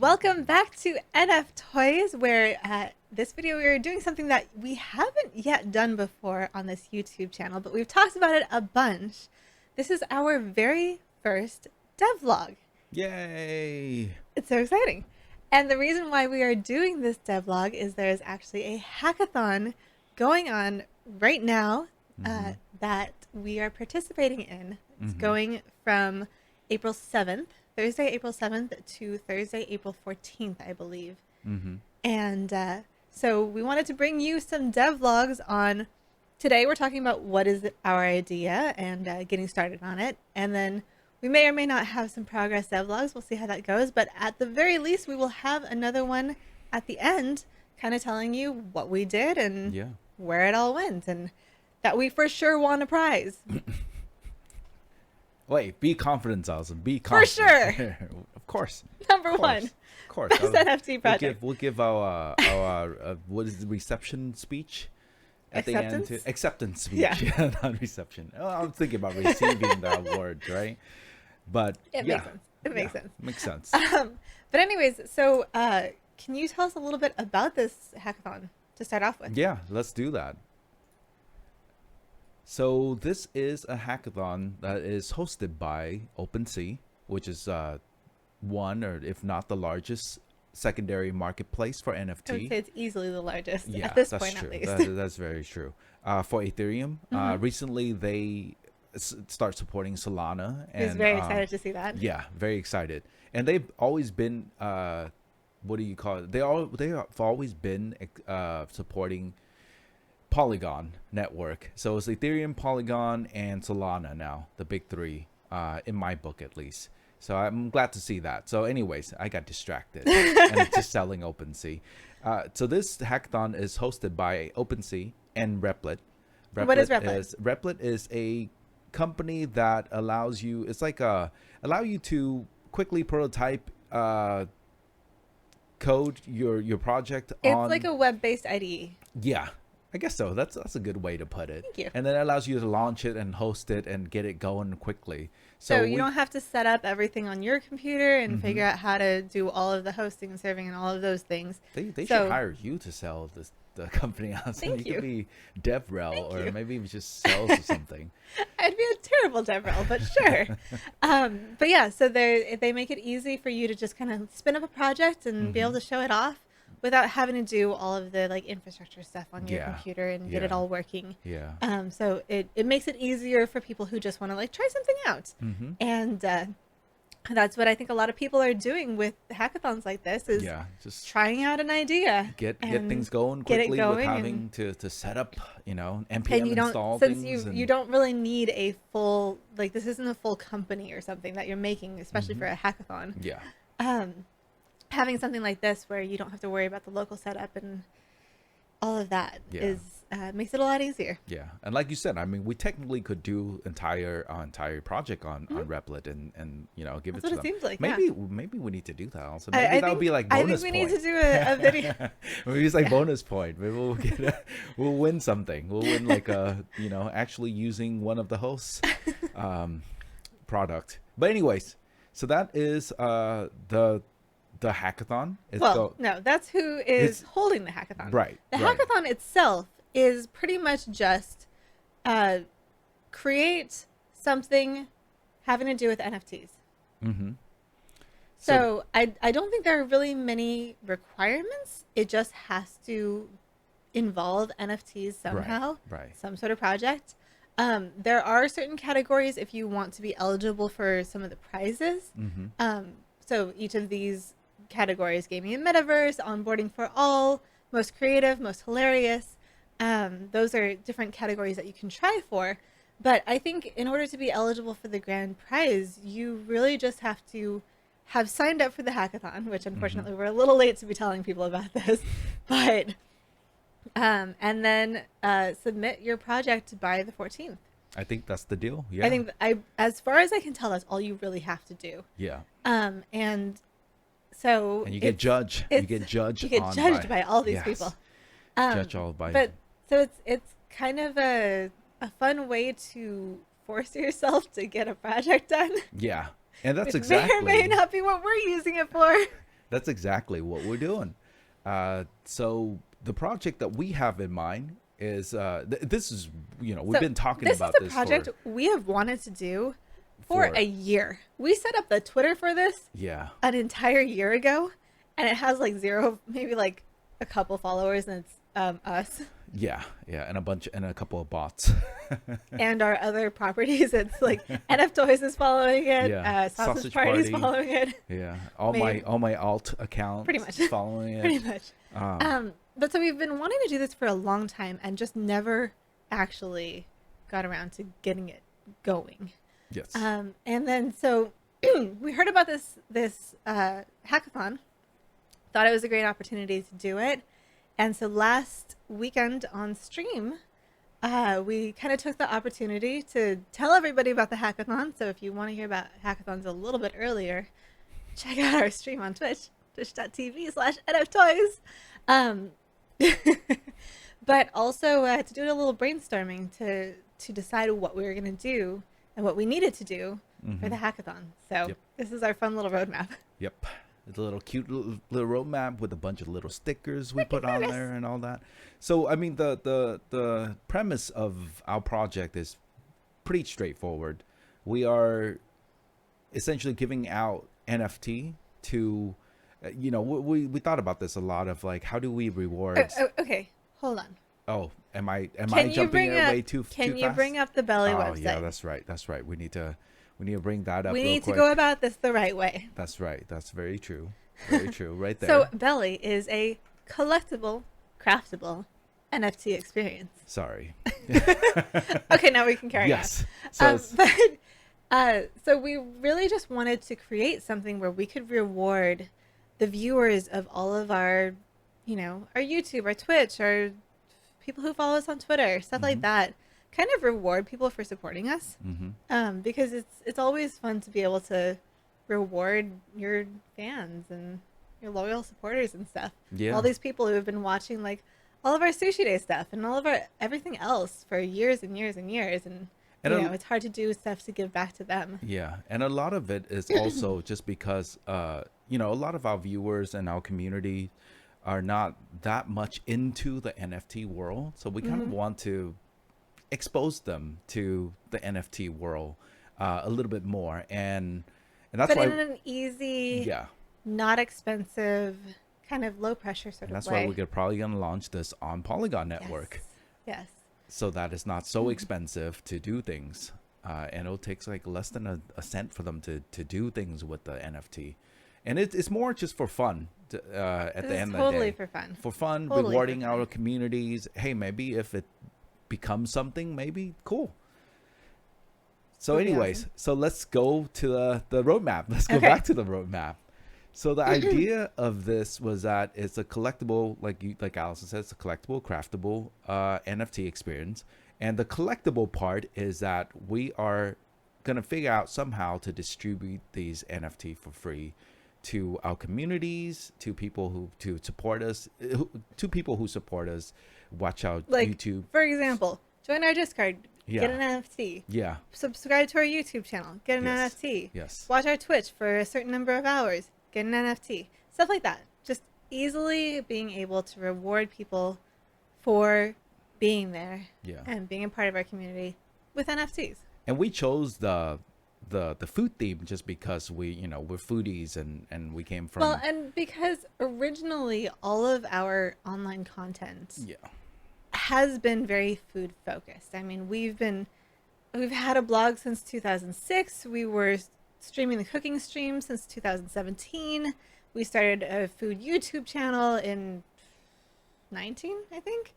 Welcome back to NFToyz, where this video we are doing something that we haven't yet done before on this YouTube channel, but we've talked about it a bunch. This is our very first devlog. Yay! It's so exciting. And the reason why we are doing this devlog is there is actually a hackathon going on right now that we are participating in. It's going from April 7th. Thursday, April 7th to Thursday, April 14th, I believe. And so we wanted to bring you some devlogs on. Today we're talking about what is our idea and getting started on it. And then we may or may not have some progress devlogs. We'll see how that goes. But at the very least, we will have another one at the end kind of telling you what we did and where it all went. And that we for sure won a prize. Wait, be confident, Allison. Be confident. For sure. Of course. Number one. Of course. Best NFT project. We'll give our what is the reception speech at Acceptance? the end? Acceptance speech. Yeah. Not reception. Oh, I'm thinking about receiving the award, right? But It makes sense. It makes sense. Makes sense. But anyways, so can you tell us a little bit about this hackathon to start off with? Yeah, let's do that. So this is a hackathon that is hosted by OpenSea, which is one, or if not the largest, secondary marketplace for NFT. I would say it's easily the largest Yeah, at this that's point, true. at least. That's very true. For Ethereum, recently they start supporting Solana. I was very excited to see that. Yeah, very excited. And they've always been, what do you call it? They have always been supporting Polygon network. So it's Ethereum, Polygon, and Solana now, the big three, in my book at least. So I'm glad to see that. So anyways, I got distracted and it's just selling OpenSea. So this hackathon is hosted by OpenSea and Replit. What is Replit? Replit is a company that allows you, it's like allow you to quickly prototype code your project. It's like a web-based IDE. Yeah, I guess so. That's a good way to put it. Thank you. And then it allows you to launch it and host it and get it going quickly. So you don't have to set up everything on your computer and figure out how to do all of the hosting and serving and all of those things. They should hire you to sell the company out. Thank you. Could be DevRel or maybe just sales or something. I'd be a terrible DevRel, but sure. But yeah, so they make it easy for you to just kind of spin up a project and be able to show it off without having to do all of the like infrastructure stuff on your computer and get it all working. Yeah. So it makes it easier for people who just want to like try something out. And that's what I think a lot of people are doing with hackathons like this is just trying out an idea. Get things going quickly with having to set up, NPM and you install don't, since things. you don't really need a full, like this isn't a full company or something that you're making, especially for a hackathon. Yeah. Having something like this where you don't have to worry about the local setup and all of that is makes it a lot easier. Yeah, and like you said, I mean, we technically could do entire project on Replit and give That's it to what them. it seems like. Maybe we need to do that also. Maybe that would be like bonus I think we point. need to do a video. Maybe it's like bonus point. Maybe we'll win something. We'll win like actually using one of the hosts product. But anyways, so that is the hackathon. No, that's who is holding the hackathon. Right. The hackathon itself is pretty much just create something having to do with NFTs. So I don't think there are really many requirements. It just has to involve NFTs somehow, some sort of project. There are certain categories if you want to be eligible for some of the prizes. So each of these categories: gaming and metaverse, onboarding for all, most creative, most hilarious. Those are different categories that you can try for. But I think in order to be eligible for the grand prize, you really just have to have signed up for the hackathon, which unfortunately we're a little late to be telling people about this. But and then submit your project by the 14th. I think that's the deal. Yeah. I think as far as I can tell, that's all you really have to do. Yeah. And so you get judged. You get judged. You get judged by all these people. Judged all by. But so it's kind of a fun way to force yourself to get a project done. Yeah, and that's Which exactly may or may not be what we're using it for. That's exactly what we're doing. So the project that we have in mind is this is, we've So been talking this is about a this project we have wanted to do for for a year. We set up the Twitter for this yeah, an entire year ago, and it has like zero, maybe like a couple followers, and it's us yeah, yeah, and a couple of bots. and our other properties. It's like NFToyz is following it, Yeah, Sausage Party is following it, Yeah, maybe, all my alt accounts pretty much, following it. pretty much. Um, But so we've been wanting to do this for a long time and just never actually got around to getting it going. yes. And then so we heard about this hackathon, thought it was a great opportunity to do it, and so last weekend on stream, we kind of took the opportunity to tell everybody about the hackathon. So if you want to hear about hackathons a little bit earlier, check out our stream on Twitch, twitch.tv/NFToyz. Um, but also to do a little brainstorming to decide what we were going to do and what we needed to do for the hackathon. So Yep. this is our fun little roadmap. Yep. It's a little cute little roadmap with a bunch of little stickers we put on there and all that. So, I mean, the premise of our project is pretty straightforward. We are essentially giving out NFT to, we thought about this a lot of like, how do we reward? Okay, hold on. Oh, am I Can you jumping bring in up? way too Can too you fast? bring up the Belly Oh, website? yeah, that's right. That's right. We need to bring that up. We real need to quick. go about this the right way. That's right. That's very true. Very true. Right there. So Belly is a collectible, craftable NFT experience. Sorry. Okay, now we can carry Yes. on. So So we really just wanted to create something where we could reward the viewers of all of our, our YouTube, our Twitch, our people who follow us on Twitter, stuff like that. Kind of reward people for supporting us, because it's always fun to be able to reward your fans and your loyal supporters and stuff. Yeah. All these people who have been watching like all of our Sushi Day stuff and all of our everything else for years and years and years, and it's hard to do stuff to give back to them. Yeah, and a lot of it is also just because a lot of our viewers and our community are not that much into the NFT world, so we kind of want to expose them to the NFT world a little bit more, and that's why in an easy, not expensive, kind of low pressure sort of way. That's why we're probably gonna launch this on Polygon Network. Yes. So that it's not so expensive to do things, and it'll take like less than a cent for them to do things with the NFT, and it's more just for fun. At the end of the day, totally for fun. For fun, Totally rewarding for fun. our communities. Hey, maybe if it becomes something, maybe cool. So, That'd be anyways, awesome. so let's go to the roadmap. Let's go back to the roadmap. So the idea of this was that it's a collectible, like Allison said, it's a collectible, craftable NFT experience. And the collectible part is that we are gonna figure out somehow to distribute these NFT for free to our communities, to people who support us, to people who support us, watch our YouTube. For example, join our Discord, Yeah. get an NFT. Yeah. Subscribe to our YouTube channel, get an Yes. NFT. Yes. Watch our Twitch for a certain number of hours, get an NFT. Stuff like that. Just easily being able to reward people for being there Yeah. and being a part of our community with NFTs. And we chose the food theme just because we're foodies and we came from Well, and because originally all of our online content has been very food focused. I mean, we've had a blog since 2006. We were streaming the cooking stream since 2017. We started a food YouTube channel in 19, I think.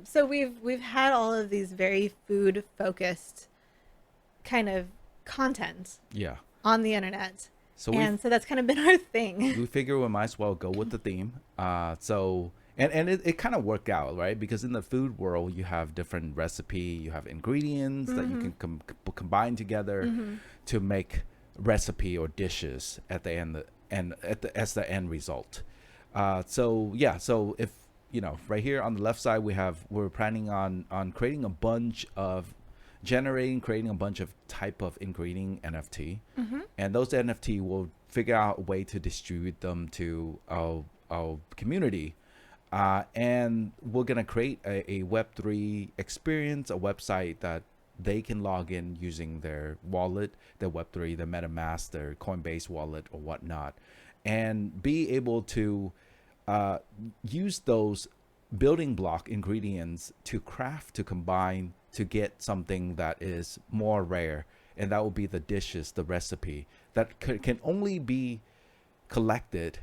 So we've had all of these very food focused kind of content on the internet. So that's kind of been our thing. We figure we might as well go with the theme. And it kind of worked out, right? Because in the food world, you have different recipe, you have ingredients that you can combine together to make recipe or dishes at the end as the end result. So if right here on the left side we're planning on creating a bunch of type of ingredient NFT, and those NFT will figure out a way to distribute them to our community. And we're going to create a Web3 experience, a website that they can log in using their wallet, their Web3, their MetaMask, their Coinbase wallet or whatnot, and be able to use those building block ingredients to craft, to combine, to get something that is more rare. And that will be the dishes, the recipe that can only be collected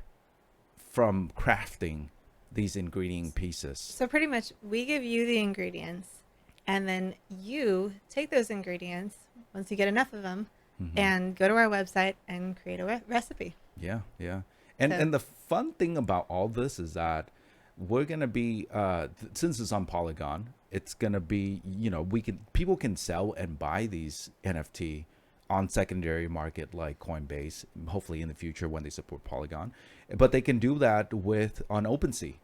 from crafting these ingredient pieces. So pretty much we give you the ingredients, and then you take those ingredients once you get enough of them and go to our website and create a recipe. Yeah. And the fun thing about all this is that we're gonna be since it's on Polygon, it's gonna be, people can sell and buy these NFT on secondary market like Coinbase, hopefully in the future when they support Polygon, but they can do that on OpenSea.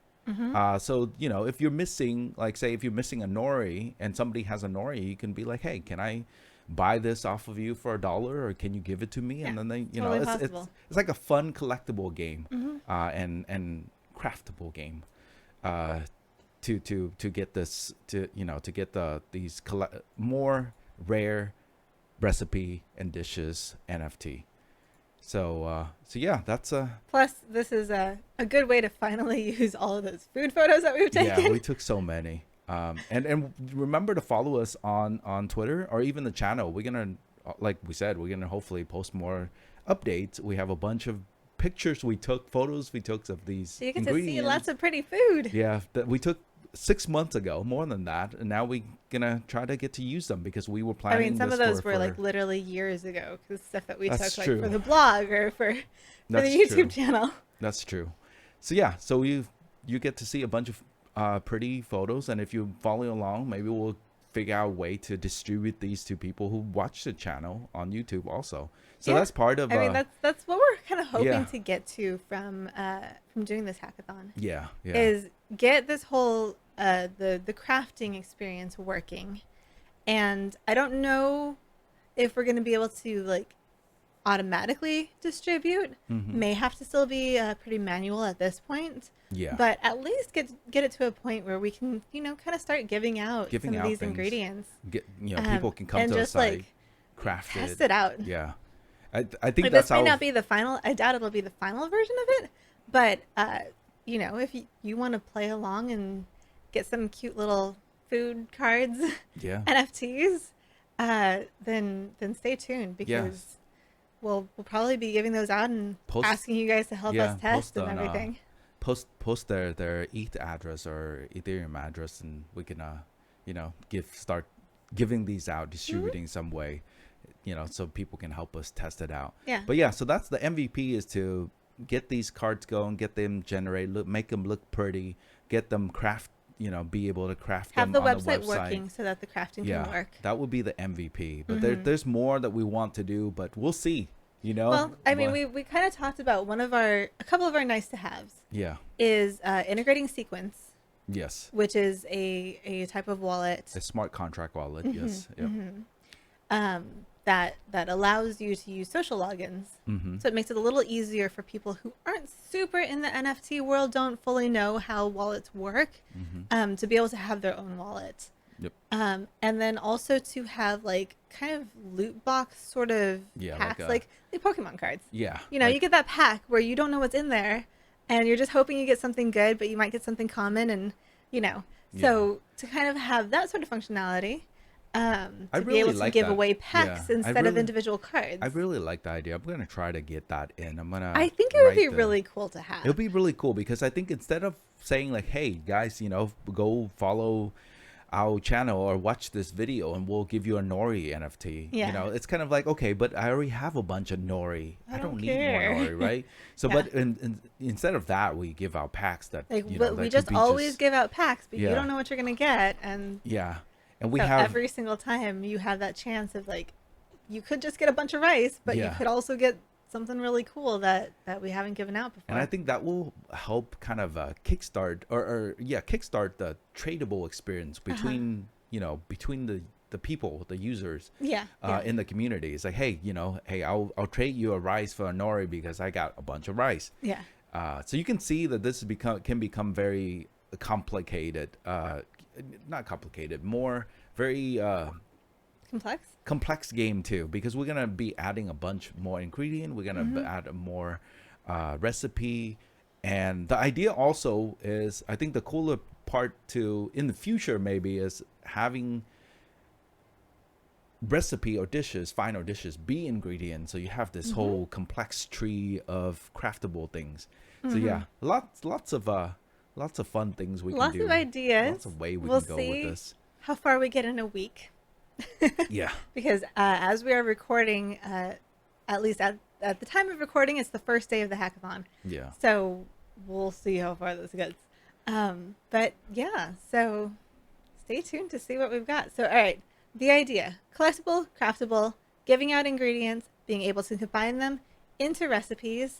So if you're missing, like say if you're missing a nori and somebody has a nori, you can be like, hey, can I buy this off of you for $1, or can you give it to me? And then they it's like a fun collectible game and craftable game to get this, to get these more rare recipe and dishes NFT. So yeah, that's plus this is a good way to finally use all of those food photos that we've taken. Yeah, we took so many. And remember to follow us on Twitter or even the channel. We're gonna, like we said, we're gonna hopefully post more updates. We have a bunch of pictures photos we took of these so you get ingredients. to see lots of pretty food. Yeah, that we took 6 months ago, more than that, and now we're gonna try to get to use them because we were planning. I mean, some of those were like literally years ago, because stuff that we took like true. for the blog or for the YouTube channel. That's true. So yeah, so you get to see a bunch of pretty photos, and if you follow along, maybe we'll figure out a way to distribute these to people who watch the channel on YouTube also. So that's part of. I mean, that's what we're kind of hoping to get to from doing this hackathon. Yeah. Is get this whole the crafting experience working, and I don't know if we're going to be able to like automatically distribute. May have to still be pretty manual at this point. Yeah. But at least get it to a point where we can, kind of start giving out some of these ingredients. People can come to the site, craft it, test it out. Yeah. I think like, that's this may not be the final. I doubt it'll be the final version of it. But if you want to play along and get some cute little food cards, NFTs, then stay tuned, because we'll probably be giving those out and asking you guys to help us test and everything. Post their ETH address or Ethereum address, and we can start giving these out, distributing some way, so people can help us test it out. Yeah. But yeah, so that's the MVP, is to get these cards going, get them generate, make them look pretty, get them be able to craft have them the on website the website working so that the crafting can work. That would be the MVP. But there's more that we want to do, but we'll see. Well, I mean, we kind of talked about a couple of our nice to haves. Yeah. Is integrating Sequence. Yes. Which is a type of wallet. A smart contract wallet. Yes. Yep. That allows you to use social logins. So it makes it a little easier for people who aren't super in the NFT world, don't fully know how wallets work, to be able to have their own wallet. Yep. And then also to have like kind of loot box sort of packs, like Pokemon cards. Yeah. You get that pack where you don't know what's in there, and you're just hoping you get something good, but you might get something common, and so to kind of have that sort of functionality, to be able to give away packs instead of individual cards. I really like the idea. I'm gonna try to get that in. I think it would be really cool to have. It'll be really cool, because I think instead of saying like, hey guys, go follow our channel or watch this video and we'll give you a Nori NFT. It's kind of like, okay, but I already have a bunch of Nori. I don't need more Nori, right? So but instead of that, we give out packs that we just always give out packs, but you don't know what you're gonna get. And and we so have every single time you have that chance of like, you could just get a bunch of rice, but you could also get something really cool that we haven't given out before. And I think that will help kind of kickstart kickstart the tradable experience between between the people, the users, Yeah. Yeah. in the community. It's like, hey, hey, I'll trade you a rice for a nori because I got a bunch of rice. Yeah. So you can see that this can become very complicated, not complicated, more very complex game too, because we're gonna be adding a bunch more ingredient. We're gonna add a more recipe, and the idea also is, I think the cooler part to in the future maybe is having recipe or dishes, final dishes, be ingredients, so you have this whole complex tree of craftable things. So yeah, lots of fun things we can do. Lots of ideas. Lots of way we We'll can go see with this. how far we get in a week. Yeah. Because as we are recording, at least at the time of recording, it's the first day of the hackathon. Yeah. So we'll see how far this gets. But yeah, so stay tuned to see what we've got. So, all right, the idea: collectible, craftable, giving out ingredients, being able to combine them into recipes,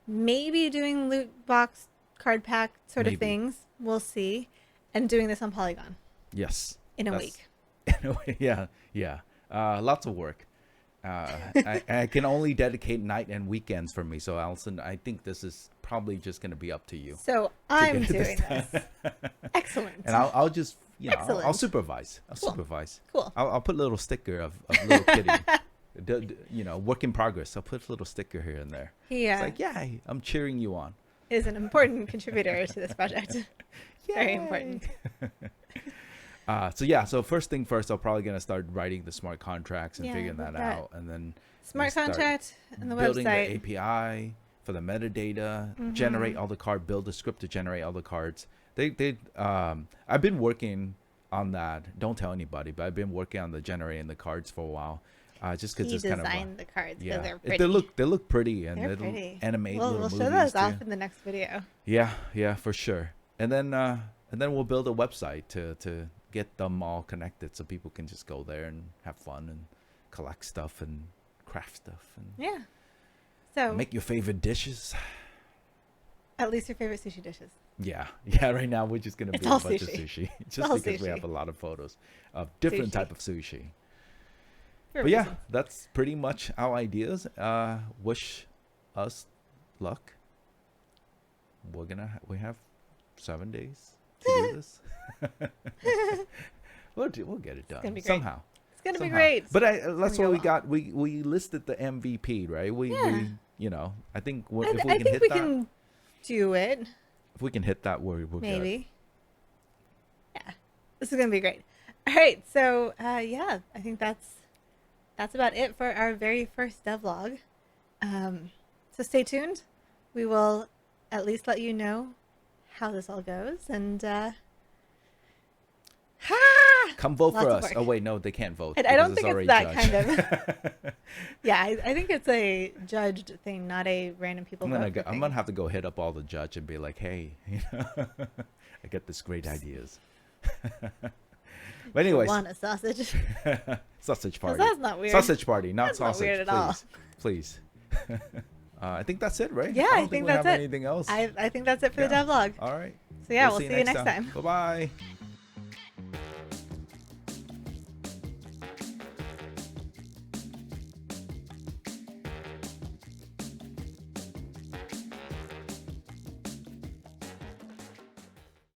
maybe doing loot box, card pack sort of things. We'll see. And doing this on Polygon. Yes. In a week. In a way, yeah. Lots of work. I can only dedicate night and weekends for me. So, Allison, I think this is probably just going to be up to you. So I'm doing this. Excellent. And I'll just, I'll supervise. Cool. I'll put a little sticker of little kitty. Work in progress. I'll put a little sticker here and there. Yeah. It's like, yeah, I'm cheering you on. Is an important contributor to this project. Very important. So first thing first, I'm probably gonna start writing the smart contracts and figuring that out, and then smart contract and the building website, the API for the metadata, generate all the card, build the script to generate all the cards. I've been working on that. Don't tell anybody, but I've been working on the generating the cards for a while. Just because it's kind of designed the cards because yeah, they're pretty. They look pretty, and they're it'll pretty. animate We'll little show movies those off too. in the next video. Yeah, for sure. And then we'll build a website to get them all connected, so people can just go there and have fun and collect stuff and craft stuff and so make your favorite dishes. At least your favorite sushi dishes. Yeah. Right now we're just gonna be a bunch of sushi, just because we have a lot of photos of different type of sushi. But yeah, that's pretty much our ideas. Wish us luck. We have 7 days to do this. We'll get it done somehow. It's gonna be great. But that's what we got. We listed the MVP, right? We I think if we can do it. If we can hit that, we're maybe. Good. Yeah, this is gonna be great. All right, so I think that's about it for our very first devlog. So stay tuned. We will at least let you know how this all goes, and come vote for us. Oh wait, no, they can't vote. I don't think it's that kind of. Yeah, I think it's a judged thing, not a random people. I'm gonna have to go hit up all the judge and be like, hey, I get this great ideas. But anyways, want a sausage? Sausage party. That's not weird. Sausage party, not that's sausage. Not weird at all. Please. I think that's it, right? Yeah, I think that's it. Anything else? I think that's it for the devlog. All right. So yeah, we'll see you next time. Bye bye.